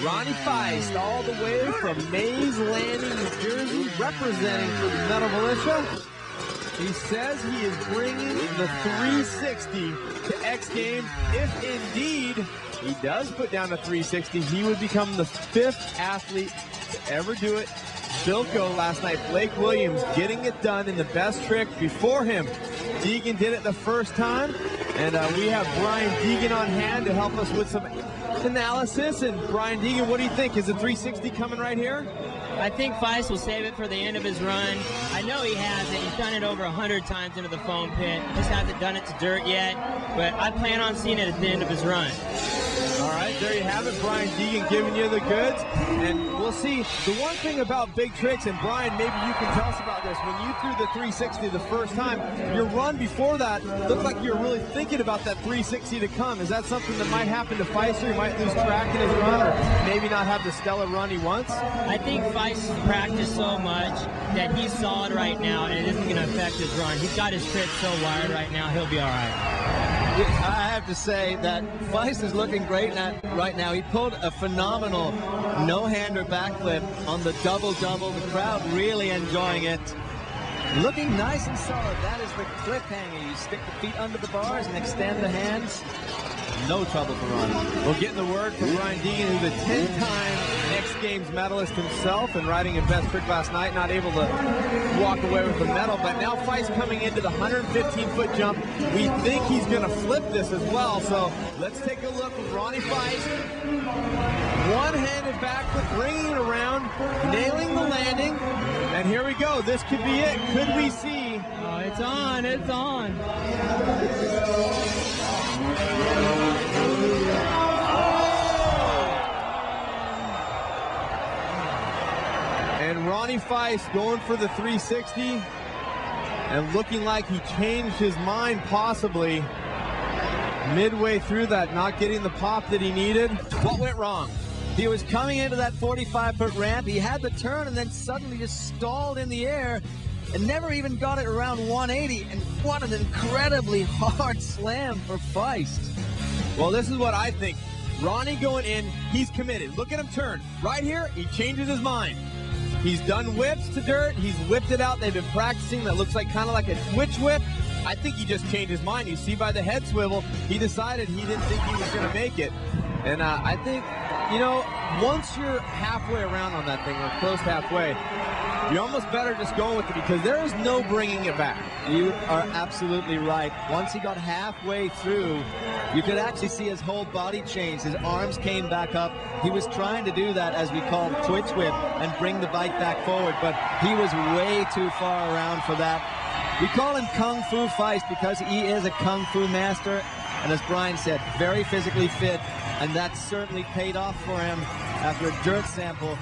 Ronnie Faisst, all the way from Mays Landing, New Jersey, representing for the Metal Militia. He says he is bringing the 360 to X Games. If indeed he does put down a 360, he would become the 5th athlete to ever do it. Bilko last night, Blake Williams getting it done in the best trick. Before him, Deegan did it the first time. And we have Brian Deegan on hand to help us with some analysis. And Brian Deegan, what do you think? Is the 360 coming right here? I think Faisst will save it for the end of his run. I know he has it. He's done it over 100 times into the foam pit. Just hasn't done it to dirt yet. But I plan on seeing it at the end of his run. All right, there you have it. Brian Deegan giving you the goods. And we'll see. The one thing about big tricks, and Brian, maybe you can tell us about this. When you threw the 360 the first time, your run before that looked like you were really thinking about that 360 to come. Is that something that might happen to Faisst? He might lose track in his run, or maybe not have the stellar run he wants? I think Faisst practiced so much that he's solid right now, and it isn't going to affect his run. He's got his trick so wired right now, he'll be all right. I have to say that Faisst is looking great right now. He pulled a phenomenal no-hander backflip on the double-double. The crowd really enjoying it. Looking nice and solid. That is the cliffhanger. You stick the feet under the bars and extend the hands. No trouble for Ronnie. We're getting the word from Brian Deegan, who's a 10-time X Games medalist himself and riding a best trick last night, not able to walk away with the medal. But now Faisst coming into the 115-foot jump. We think he's going to flip this as well. So let's take a look with Ronnie Faisst. One-handed backflip, bringing it around, nailing the landing. And here we go. This could be it. Could we see? Oh, it's on. It's on. And Ronnie Faisst going for the 360 and looking like he changed his mind possibly midway through that, not getting the pop that he needed. What went wrong? He was coming into that 45-foot ramp. He had the turn and then suddenly just stalled in the air and never even got it around 180. And what an incredibly hard slam for Faisst. Well, this is what I think. Ronnie going in, he's committed. Look at him turn. Right here, he changes his mind. He's done whips to dirt. He's whipped it out. They've been practicing. That looks like kind of like a twitch whip. I think he just changed his mind. You see by the head swivel, he decided he didn't think he was going to make it. And I think, you know, once you're halfway around on that thing, or close to halfway, you're almost better just going with it because there is no bringing it back. You are absolutely right. Once he got halfway through, you could actually see his whole body change. His arms came back up. He was trying to do that, as we call twitch whip, and bring the bike back forward, but he was way too far around for that. We call him Kung Fu Faisst because he is a Kung Fu master, and as Brian said, very physically fit, and that certainly paid off for him after a dirt sample